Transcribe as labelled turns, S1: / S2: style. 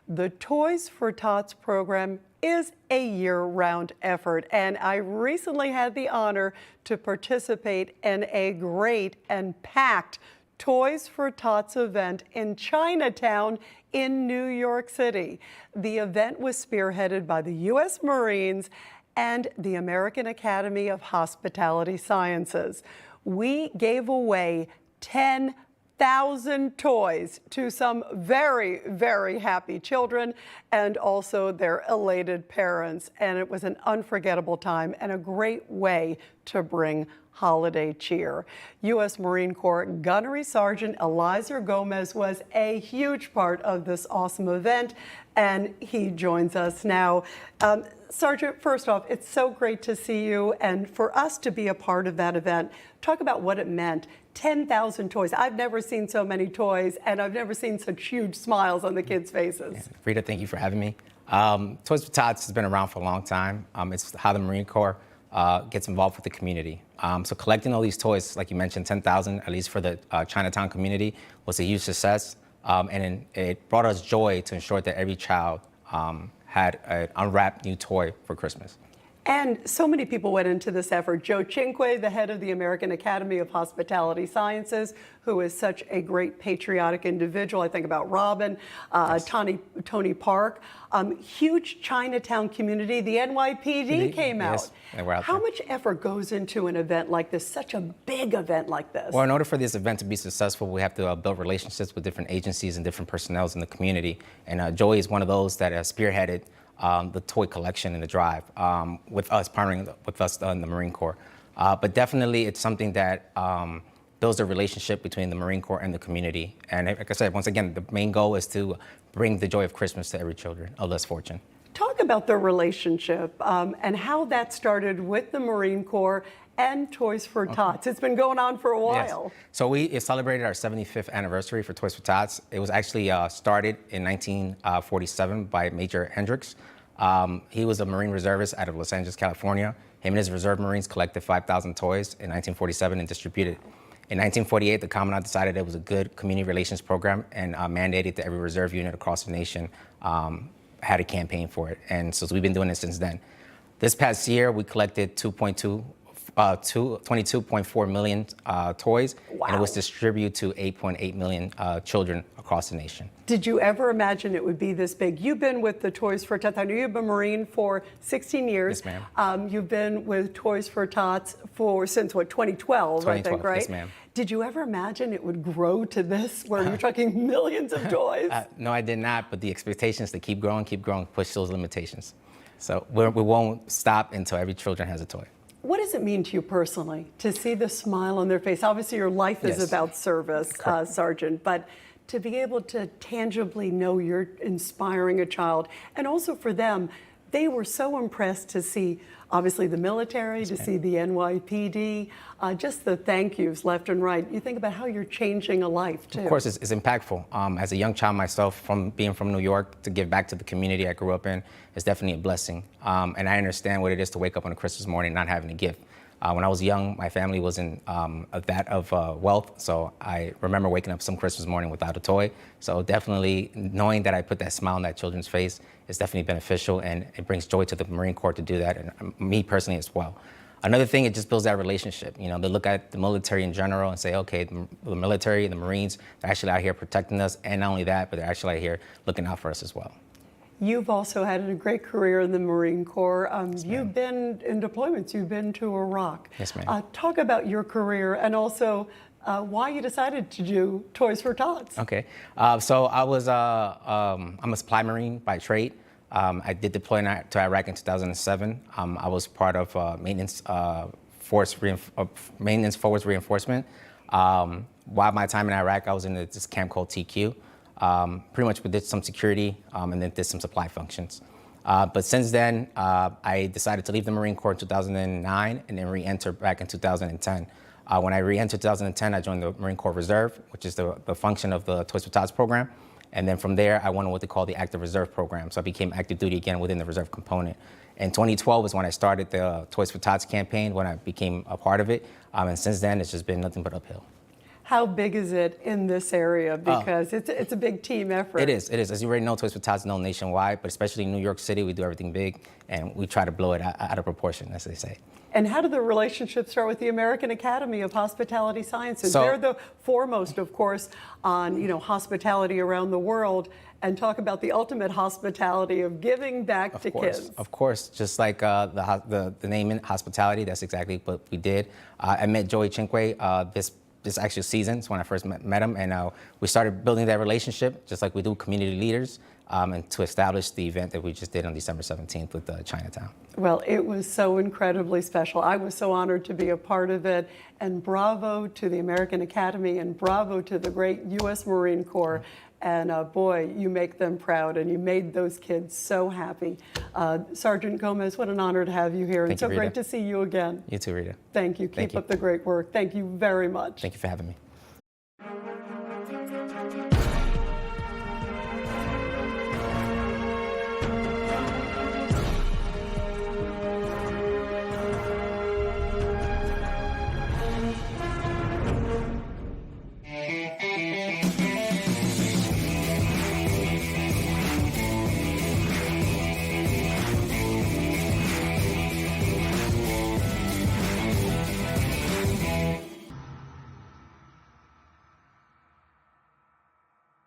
S1: the Toys for Tots program is a year-round effort, and I recently had the honor to participate in a great and packed Toys for Tots event in Chinatown in New York City. The event was spearheaded by the U.S. Marines and the American Academy of Hospitality Sciences. We gave away 10,000 toys to some very, very happy children and also their elated parents. And it was an unforgettable time and a great way to bring holiday cheer. U.S. Marine Corps Gunnery Sergeant Eliezer Gomez was a huge part of this awesome event, and he joins us now. Sergeant, first off, it's so great to see you, and for us to be a part of that event, talk about what it meant. 10,000 toys. I've never seen so many toys, and I've never seen such huge smiles on the kids' faces.
S2: Yeah. Rita, thank you for having me. Toys for Tots has been around for a long time. It's how the Marine Corps gets involved with the community. So collecting all these toys, like you mentioned, 10,000, at least for the Chinatown community, was a huge success. And it brought us joy to ensure that every child had an unwrapped new toy for Christmas.
S1: And so many people went into this effort. Joe Cinque, the head of the American Academy of Hospitality Sciences, who is such a great patriotic individual. I think about Robin, yes. Tony Park. Huge Chinatown community. The NYPD came out.
S2: Yes, they were out
S1: How
S2: there.
S1: much effort goes into an event like this, such a big event like this?
S2: Well, in order for this event to be successful, we have to build relationships with different agencies and different personnel in the community. And Joey is one of those that has spearheaded the toy collection and the drive with us, partnering with us in the Marine Corps. But definitely it's something that builds a relationship between the Marine Corps and the community. And like I said, once again, the main goal is to bring the joy of Christmas to every children of less fortune.
S1: Talk about the relationship and how that started with the Marine Corps and Toys for Tots. It's been going on for a while.
S2: Yes. So we celebrated our 75th anniversary for Toys for Tots. It was actually started in 1947 by Major Hendricks. He was a Marine reservist out of Los Angeles, California. Him and his reserve Marines collected 5,000 toys in 1947 and distributed. In 1948, the Commandant decided it was a good community relations program and mandated that every reserve unit across the nation had a campaign for it. And so we've been doing it since then. This past year, we collected 22.4 million toys, wow. And it was distributed to 8.8 million children across the nation.
S1: Did you ever imagine it would be this big? You've been with the Toys for Tots. I know you've been a Marine for 16 years.
S2: Yes, ma'am.
S1: You've been with Toys for Tots since what, 2012, I think, right?
S2: Yes, ma'am.
S1: Did you ever imagine it would grow to this, where you're talking millions of toys?
S2: No, I did not, but the expectations to keep growing, push those limitations. So we won't stop until every children has a toy.
S1: What does it mean to you personally to see the smile on their face? Obviously, your life is about service, Sergeant, but to be able to tangibly know you're inspiring a child, and also for them, they were so impressed to see, obviously, the military, to see the NYPD, just the thank yous left and right. You think about how you're changing a life, too.
S2: Of course, it's impactful. As a young child myself, being from New York, to give back to the community I grew up in is definitely a blessing. And I understand what it is to wake up on a Christmas morning not having a gift. When I was young, my family was in that of wealth, so I remember waking up some Christmas morning without a toy. So definitely knowing that I put that smile on that children's face is definitely beneficial, and it brings joy to the Marine Corps to do that, and me personally as well. Another thing, it just builds that relationship. You know, they look at the military in general and say, okay, the military, the Marines, they're actually out here protecting us, and not only that, but they're actually out here looking out for us as well.
S1: You've also had a great career in the Marine Corps. You've been in deployments. You've been to Iraq.
S2: Yes, ma'am.
S1: Talk about your career and also why you decided to do Toys for Tots.
S2: Okay. So I was, I'm a supply Marine by trade. I did deploy to Iraq in 2007. I was part of maintenance force reinforcement. While my time in Iraq, I was in this camp called TQ. Pretty much we did some security and then did some supply functions. But since then, I decided to leave the Marine Corps in 2009 and then re-enter back in 2010. When I re-entered 2010, I joined the Marine Corps Reserve, which is the function of the Toys for Tots program. And then from there, I went on what they call the Active Reserve program. So I became active duty again within the reserve component. And 2012 is when I started the Toys for Tots campaign, when I became a part of it. And since then, it's just been nothing but uphill.
S1: How big is it in this area? Because it's a big team effort.
S2: It is. As you already know, Toys for Tots is known nationwide, but especially in New York City, we do everything big, and we try to blow it out of proportion, as they say.
S1: And how did the relationship start with the American Academy of Hospitality Sciences?
S2: So,
S1: they're the foremost, of course, on hospitality around the world, and talk about the ultimate hospitality of giving back to kids.
S2: Of course, just like the name in hospitality, that's exactly what we did. I met Joey Chinque this actual season. It's when I first met him, and we started building that relationship, just like we do community leaders, and to establish the event that we just did on December 17th with Chinatown.
S1: Well, it was so incredibly special. I was so honored to be a part of it, and bravo to the American Academy, and bravo to the great U.S. Marine Corps. And boy, you make them proud, and you made those kids so happy. Sergeant Gomez, what an honor to have you here, and so great to see you again.
S2: You too, Rita.
S1: Thank you. Keep up the great work. Thank you very much.
S2: Thank you for having me.